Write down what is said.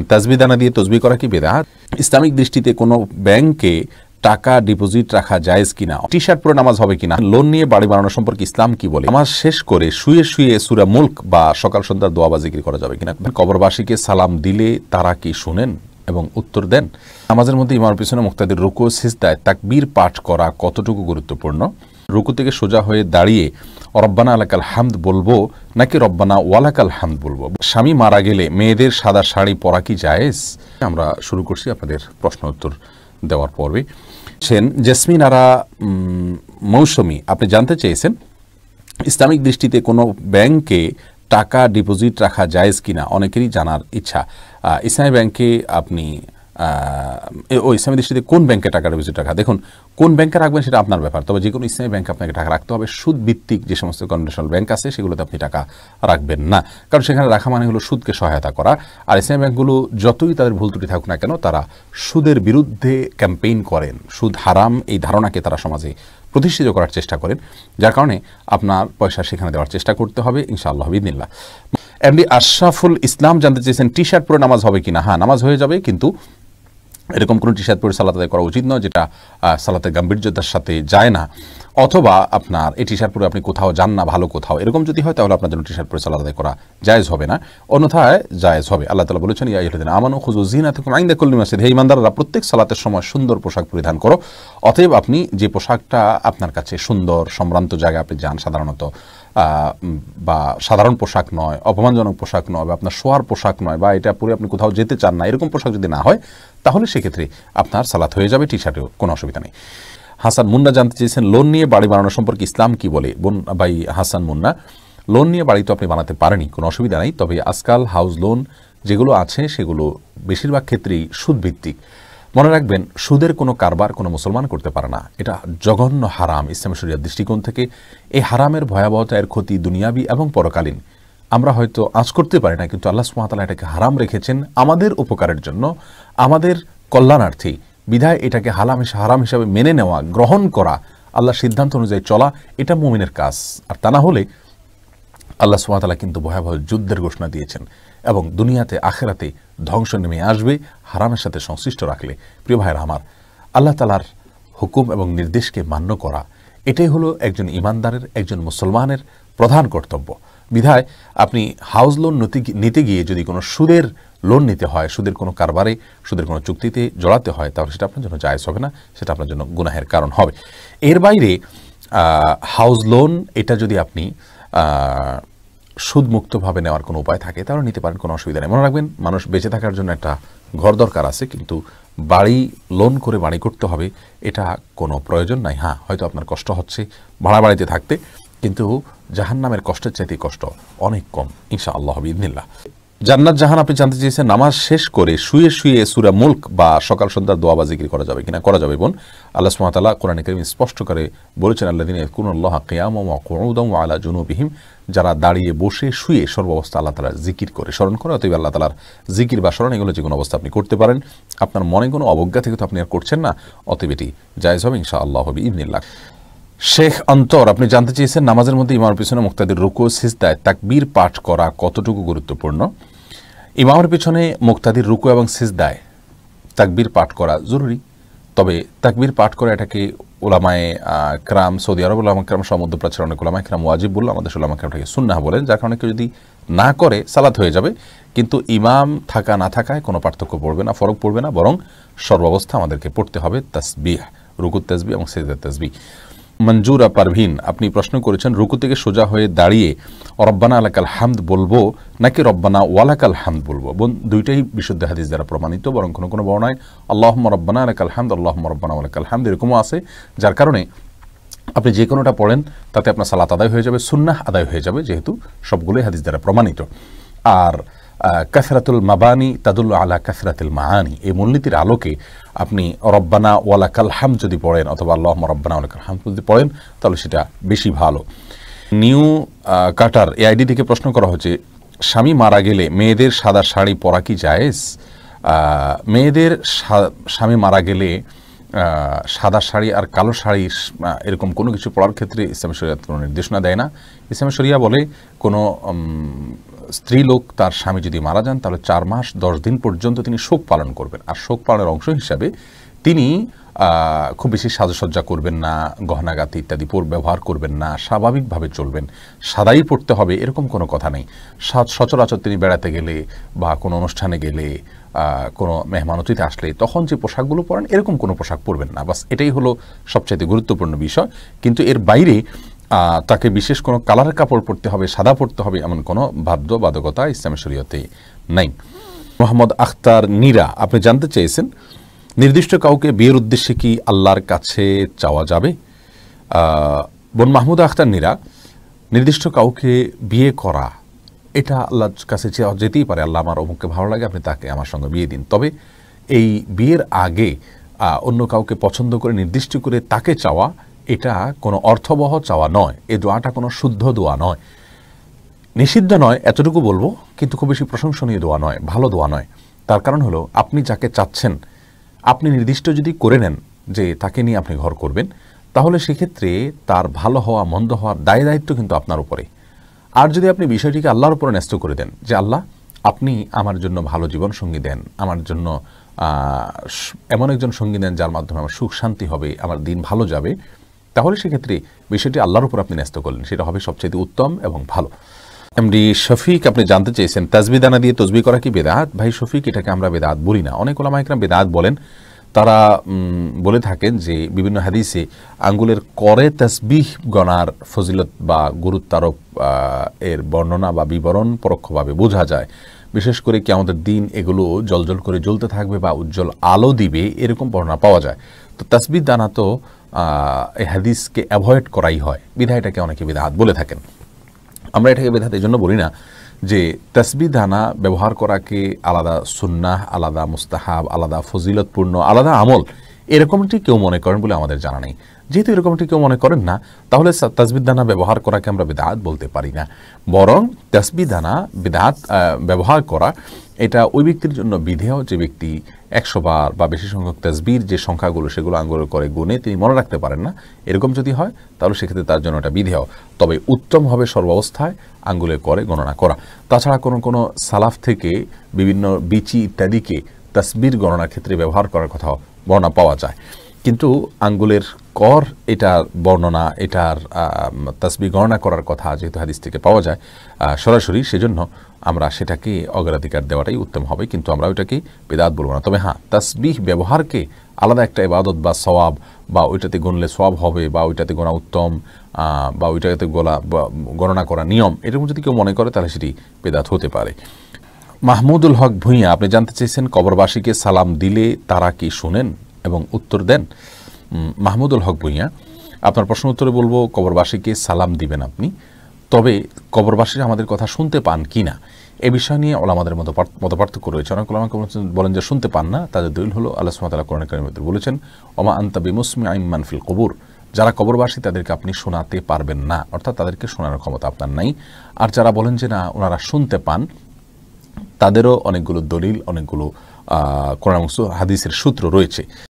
তাসবিহ দানা দিয়ে তসবিহ করা কি বিদআত? ইসলামিক দৃষ্টিতে কোনো ব্যাংকে টাকা ডিপোজিট রাখা জায়েজ কিনা? টি শার্ট পরে নামাজ হবে কিনা? লোন নিয়ে বাড়ি বানানো সম্পর্কে ইসলাম কি বলে? নামাজ শেষ করে শুয়ে শুয়ে সূরা মুলক বা সকাল সন্ধ্যার দোয়া বা জিকির করা যাবে কিনা? কবরবাসীকে সালাম দিলে তারা কি শুনেন এবং উত্তর দেন? নামাজের মধ্যে ইমামের পিছনে মুক্তাদির রুকু সিজদায় তাকবীর পাঠ করা কতটুকু গুরুত্বপূর্ণ? রুকু থেকে সোজা হয়ে দাঁড়িয়ে রব্বানা আলাকাল হামদ বলবো নাকি রব্বানা ওয়ালাকাল হামদ বলবো? স্বামী মারা গেলে মেয়েদের সাদা শাড়ি পরা কি জায়েজ? আমরা শুরু করছি আপনাদের প্রশ্ন উত্তর দেওয়ার পর্বে। জেসমিন আরা মৌসুমী আপনি জানতে চেয়েছেন ইসলামিক দৃষ্টিতে কোনো ব্যাংকে টাকা ডিপোজিট রাখা জায়েজ কিনা? অনেকেরই জানার ইচ্ছা। ইসলামী ব্যাংকে আপনি ইসলামী দৃষ্টিতে কোন ব্যাংকে টাকা ডিপোজিট রাখা? দেখুন, কোন ব্যাংকে রাখবেন সেটা আপনার ব্যাপার, তবে যে কোনো ইসলামী ব্যাংকে আপনাকে টাকা রাখতে হবে। সুদ ভিত্তিক যে সমস্ত কনভেনশনাল ব্যাংক আছে সেগুলোতে আপনি টাকা রাখবেন না, কারণ সেখানে রাখা মানে হলো সুদকে সহায়তা করা। আর ইসলামী ব্যাংকগুলো যতই তাদের ভুল ত্রুটি থাকুক না কেন, তারা সুদের বিরুদ্ধে ক্যাম্পেইন করেন, সুদ হারাম এই ধারণাকে তারা সমাজে প্রতিষ্ঠিত করার চেষ্টা করেন, যার কারণে আপনার পয়সা সেখানে দেওয়ার চেষ্টা করতে হবে ইনশাআল্লাহ বিইذনিল্লাহ। এমডি আশরাফুল ইসলাম জানতে চেয়েছেন টি শার্ট পরে নামাজ হবে কিনা? হ্যাঁ, নামাজ হয়ে যাবে, কিন্তু এরকম কোনো টি শার্ট পরে সালাত আদায় করা উচিত নয় যেটা সালাতের গাম্ভীর্যতার সাথে যায় না, অথবা আপনার এই টি শার্ট পরে আপনি কোথাও যান না ভালো কোথাও, এরকম যদি হয় তাহলে আপনার জন্য টি শার্ট পরে সালাত আদায় করা জায়েজ হবে না, অন্যথায় জায়েজ হবে। আল্লাহ তাআলা বলেছেন ইয়া আইয়ুহাল্লাযীনা আমানু খুযু যিনাতাকুম ইনদা কুল্লি মাসজিদ, হে ঈমানদাররা প্রত্যেক সালাতের সময় সুন্দর পোশাক পরিধান করো। অতএব আপনি যে পোশাকটা আপনার কাছে সুন্দর সম্ভ্রান্ত জায়গায় আপনি যান সাধারণত, বা সাধারণ পোশাক নয়, অপমানজনক পোশাক নয়, বা আপনার শোয়ার পোশাক নয়, বা এটা পরে আপনি কোথাও যেতে চান না, এরকম পোশাক যদি না হয় তাহলে সেক্ষেত্রে আপনার সালাত হয়ে যাবে, টি শার্টেও কোনো অসুবিধা নেই। হাসান মুন্না জানতে চেয়েছেন লোন নিয়ে বাড়ি বানানো সম্পর্কে ইসলাম কি বলে? ভাই হাসান মুন্না, লোন নিয়ে বাড়ি তো আপনি বানাতে পারেনি, কোনো অসুবিধা নাই, তবে আজকাল হাউস লোন যেগুলো আছে সেগুলো বেশিরভাগ ক্ষেত্রেই সুদভিত্তিক। মনে রাখবেন, সুদের কোনো কারবার কোনো মুসলমান করতে পারে না, এটা জঘন্য হারাম ইসলামী শরিয়ার দৃষ্টিকোণ থেকে। এই হারামের ভয়াবহতা, এর ক্ষতি দুনিয়াবি এবং পরকালীন আমরা হয়তো আঁচ করতে পারি না, কিন্তু আল্লাহ সুবহানাহু ওয়া তাআলা এটাকে হারাম রেখেছেন আমাদের উপকারের জন্য, আমাদের কল্যাণার্থে। বিধায় এটাকে হারাম হিসাবে মেনে নেওয়া, গ্রহণ করা, আল্লাহর সিদ্ধান্ত অনুযায়ী চলা, এটা মুমিনের কাজ। আর তা না হলে আল্লাহ সুবহানাহু ওয়া তাআলা কিন্তু ভয়াবহ যুদ্ধের ঘোষণা দিয়েছেন, এবং দুনিয়াতে আখেরাতে ধ্বংস নেমে আসবে হারামের সাথে সংশ্লিষ্ট রাখলে। প্রিয় ভাইরা আমার, আল্লাহ তাআলার হুকুম এবং নির্দেশকে মান্য করা, এটাই হলো একজন ইমানদারের, একজন মুসলমানের প্রধান কর্তব্য। বিধায় আপনি হাউস লোন নিতে গিয়ে যদি কোনো সুদের লোন নিতে হয়, সুদের কোনো কারবারে, সুদের কোনো চুক্তিতে জড়াতে হয়, তাহলে সেটা আপনার জন্য জায়েজ হবে না, সেটা আপনার জন্য গুনাহের কারণ হবে। এর বাইরে হাউস লোন এটা যদি আপনি সুদমুক্তভাবে নেওয়ার কোনো উপায় থাকে তাহলে নিতে পারেন, কোনো অসুবিধা নেই। মনে রাখবেন, মানুষ বেঁচে থাকার জন্য একটা ঘর দরকার আছে, কিন্তু বাড়ি লোন করে বাড়ি করতে হবে এটা কোনো প্রয়োজন নাই। হ্যাঁ, হয়তো আপনার কষ্ট হচ্ছে ভাড়া বাড়িতে থাকতে, কিন্তু জাহান্নামের কষ্টের চাইতে কষ্ট অনেক কম ইনশাআল্লাহ বিইذনিল্লাহ। জান্নাত জাহান আপনি জানতে চেয়েছেন নামাজ শেষ করে শুয়ে শুয়ে সূরা মুলক বা সকাল সন্ধ্যার দোয়া বা জিকির করা যাবে কিনা? করা যাবে বোন। আল্লাহ সুবহানাহু ওয়া তাআলা কোরআনে কারীমে স্পষ্ট করে বলেছেন আল্লাযীনা ইয়াযকুরুনাল্লাহা কিয়ামান ওয়া কুউদান ওয়া আলা জুনুবিহিম, যারা দাঁড়িয়ে বসে শুয়ে সর্বাবস্থা আল্লাহ তাআলার জিকির করে, স্মরণ করে। অতএব আল্লাহ তাআলার জিকির বা স্মরণ এগুলো যে কোনো অবস্থা আপনি করতে পারেন। আপনার মনে কোনো অবজ্ঞা থেকে তো আপনি আর করছেন না, অতএব এটি জায়েজ হবে ইনশাআল্লাহ বিইذনিল্লাহ। শেখ অন্তর আপনি জানতে চেয়েছেন নামাজের মধ্যে ইমামের পিছনে মুক্তাদির রুকু সিজদায় তাকবীর পাঠ করা কতটুকু গুরুত্বপূর্ণ? ইমামের পিছনে মুক্তাদির রুকু এবং সিজদায় তাকবীর পাঠ করা জরুরি, তবে তাকবীর পাঠ করা এটাকে উলামায়ে কেরাম, সৌদি আরব উলামায়ে কেরাম সহ মধ্যপ্রাচ্যের অনেক উলামায়ে কেরাম ওয়াজিব বলল, আমাদের উলামায়ে কেরাম এটাকে সুন্নাহ বলেন, যার কারণে কেউ যদি না করে সালাত হয়ে যাবে, কিন্তু ইমাম থাকা না থাকায় কোনো পার্থক্য পড়বে না, ফরক পড়বে না, বরং সর্বাবস্থা আমাদেরকে পড়তে হবে তাসবিহ, রুকুর তাসবিহ এবং সিজদার তাসবিহ। মঞ্জুরা পারভিন আপনি প্রশ্ন করেছেন রুকু থেকে সোজা হয়ে দাঁড়িয়ে রব্বানা আলাকাল হামদ বলবো নাকি রব্বানা ওয়ালাকাল হামদ বলবো? দুইটাই বিশুদ্ধ হাদিস দ্বারা প্রমাণিত, বরং কোনো কোনো বর্ণায় আল্লাহুম্মা রব্বানা আলাকাল হামদ, আল্লাহুম্মা রব্বানা ওয়ালাকাল হামদ এরকমও আছে, যার কারণে আপনি যে কোনোটা পড়েন তাতে আপনার সালাত আদায় হয়ে যাবে, সুন্নাহ আদায় হয়ে যাবে, যেহেতু সবগুলোই হাদিস দ্বারা প্রমাণিত। আর কাসরাতুল মাবানি তাদুল্লু আলা কাসরাতিল মাআনি, এই মূলনীতির আলোকে আপনি রব্বানা ওয়ালাকাল হামদ যদি পড়েন অথবা আল্লাহুম্মা রব্বানা ওয়ালাকাল হামদ যদি পড়েন তাহলে সেটা বেশি ভালো। নিউ কাটার এই আইডি থেকে প্রশ্ন করা হচ্ছে স্বামী মারা গেলে মেয়েদের সাদা শাড়ি পরা কি জায়েজ? মেয়েদের স্বামী মারা গেলে সাদা শাড়ি আর কালো শাড়ি এরকম কোনো কিছু পরার ক্ষেত্রে ইসলামী শরিয়াত কোনো নির্দেশনা দেয় না। ইসলামী শরিয়া বলে কোনো স্ত্রীলোক তার স্বামী যদি মারা যান তাহলে 4 মাস 10 দিন পর্যন্ত তিনি শোক পালন করবেন। আর শোক পালনের অংশ হিসাবে তিনি খুব বেশি সাজসজ্জা করবেন না, গহনাগাতি ইত্যাদি ব্যবহার করবেন না, স্বাভাবিকভাবে চলবেন। সাদাই পড়তে হবে এরকম কোনো কথা নেই। সচরাচর তিনি বেড়াতে গেলে বা কোনো অনুষ্ঠানে গেলে, কোনো মেহমান অতিথি আসলে তখন যে পোশাকগুলো পরেন এরকম কোনো পোশাক পরবেন না। বাস এটাই হলো সবচাইতে গুরুত্বপূর্ণ বিষয়। কিন্তু এর বাইরে তাকে বিশেষ কোনো কালারের কাপড় পরতে হবে, সাদা পরতে হবে এমন কোনো বাধ্যবাধকতা ইসলামী শরীয়তে নাই। মোহাম্মদ আখতার নীরা আপনি জানতে চেয়েছেন নির্দিষ্ট কাউকে বিয়ের উদ্দেশ্যে কি আল্লাহর কাছে চাওয়া যাবে? বোন মাহমুদ আখতার নীরা, নির্দিষ্ট কাউকে বিয়ে করা এটা আল্লাহর কাছে চাওয়া যেতেই পারে। আল্লাহ আমার অমুককে ভালো লাগে, আপনি তাকে আমার সঙ্গে বিয়ে দিন। তবে এই বিয়ের আগে অন্য কাউকে পছন্দ করে নির্দিষ্ট করে তাকে চাওয়া এটা কোনো অর্থবহ চাওয়া নয়। এই দোয়াটা কোনো শুদ্ধ দোয়া নয়, নিষিদ্ধ নয় এতটুকু বলবো, কিন্তু খুব বেশি প্রশংসনীয় দোয়া নয়, ভালো দোয়া নয়। তার কারণ হলো আপনি যাকে চাচ্ছেন আপনি নির্দিষ্ট যদি করে নেন যে তাকে নিয়ে আপনি ঘর করবেন, তাহলে সেক্ষেত্রে তার ভালো হওয়া মন্দ হওয়ার দায়িত্ব কিন্তু আপনার উপরে। আর যদি আপনি বিষয়টিকে আল্লাহর উপরে ন্যস্ত করে দেন যে আল্লাহ আপনি আমার জন্য ভালো জীবন সঙ্গী দেন, আমার জন্য এমন একজন সঙ্গী দেন যার মাধ্যমে আমার সুখ শান্তি হবে, আমার দিন ভালো যাবে, তাহলে সেক্ষেত্রে বিষয়টি আল্লাহর উপর আপনি ন্যস্ত করলেন, সেটা হবে সবচেয়ে উত্তম এবং ভালো। এমডি শফিক আপনি জানতে চেয়েছেন তাসবিহ দানা দিয়ে তসবিহ করা কি বেদাত? ভাই শফিক, এটাকে আমরা বেদাত বলি না। অনেক ওলামা ইকরাম বেদাত বলেন। তারা বলে থাকেন যে বিভিন্ন হাদিসে আঙ্গুলের করে তাসবিহ গণার ফজিলত বা গুরুত্বারোপ এর বর্ণনা বা বিবরণ পরোক্ষভাবে বোঝা যায়। বিশেষ করে কিয়ামতের দিন এগুলো জ্বলজ্বল করে জ্বলতে থাকবে বা উজ্জ্বল আলো দিবে, এরকম বর্ণনা পাওয়া যায়। তো তাসবিহ দানা তো এই হাদিসকে অ্যাভয়েড করাই হয়, বিধায় এটাকে অনেকে বেদাত বলে থাকেন। আমরা এটাকে বেদাত এই জন্য বলি না যে তাসবিহ দানা ব্যবহার করাকে আলাদা সুন্নাহ, আলাদা মুস্তাহাব, আলাদা ফজিলতপূর্ণ, আলাদা আমল এরকমটি কেউ মনে করেন বলে আমাদের জানা নেই। যেহেতু এরকমটি কেউ মনে করেন না, তাহলে তাসবিহ দানা ব্যবহার করাকে আমরা বেদাত বলতে পারি না। বরং তাসবিহ দানা বেদাত ব্যবহার করা এটা ওই ব্যক্তির জন্য বিধেয় যে ব্যক্তি 100 বার বা বেশি সংখ্যক তাসবিহর যে সংখ্যাগুলো সেগুলো আঙ্গুলে করে গুনে তিনি মনে রাখতে পারেন না, এরকম যদি হয় তাহলে সেক্ষেত্রে তার জন্য এটা বিধেয়। তবে উত্তম হবে সর্বাবস্থায় আঙ্গুলে করে গণনা করা। তাছাড়া কোনো সালাফ থেকে বিভিন্ন বিচি ইত্যাদিকে তাসবিহর গণনার ক্ষেত্রে ব্যবহার করার কথা বর্ণনা পাওয়া যায়, কিন্তু আঙ্গুলের কর এটার বর্ণনা, এটার তাসবিহ গণনা করার কথা যেহেতু হাদিস থেকে পাওয়া যায় সরাসরি, সেজন্য আমরা সেটাকে অগ্রাধিকার দেওয়াটাই উত্তম হবে, কিন্তু আমরা ওইটাকে বেদাত বলবো না। তবে হ্যাঁ, তাসবিহ ব্যবহারকে আলাদা একটা ইবাদত বা সওয়াব বা ওইটাতে গণলে সওয়াব হবে বা ওইটাতে গোনা উত্তম বা ওইটাতে গণনা করা নিয়ম, এরকম যদি কেউ মনে করে তাহলে সেটি বেদাত হতে পারে। মাহমুদুল হক ভূঁইয়া আপনি জানতে চেয়েছেন কবরবাসীকে সালাম দিলে তারা কি শুনেন এবং উত্তর দেন? মাহমুদুল হক ভূঁইয়া, আপনার প্রশ্ন উত্তরে বলবো কবরবাসীকে সালাম দিবেন আপনি, তবে কবরবাসীরা আমাদের কথা শুনতে পান কি না এ বিষয় নিয়ে ওলামাদের মতপার্থক্য রয়েছে। অনেক ওলামা বলেন যে শুনতে পান না, তাদের দলিল হলো আল্লাহ সুবহানাহু ওয়া তাআলা কোরআনে কারীমে বলেছেন ওমা আনতা বিমুসমিআইন মান ফিল কুবুর, যারা কবরবাসী তাদেরকে আপনি শোনাতে পারবেন না, অর্থাৎ তাদেরকে শোনানোর ক্ষমতা আপনার নাই। আর যারা বলেন যে না ওনারা শুনতে পান, তাদেরও অনেকগুলো দলিল, অনেকগুলো কোরআন হাদিসের সূত্র রয়েছে।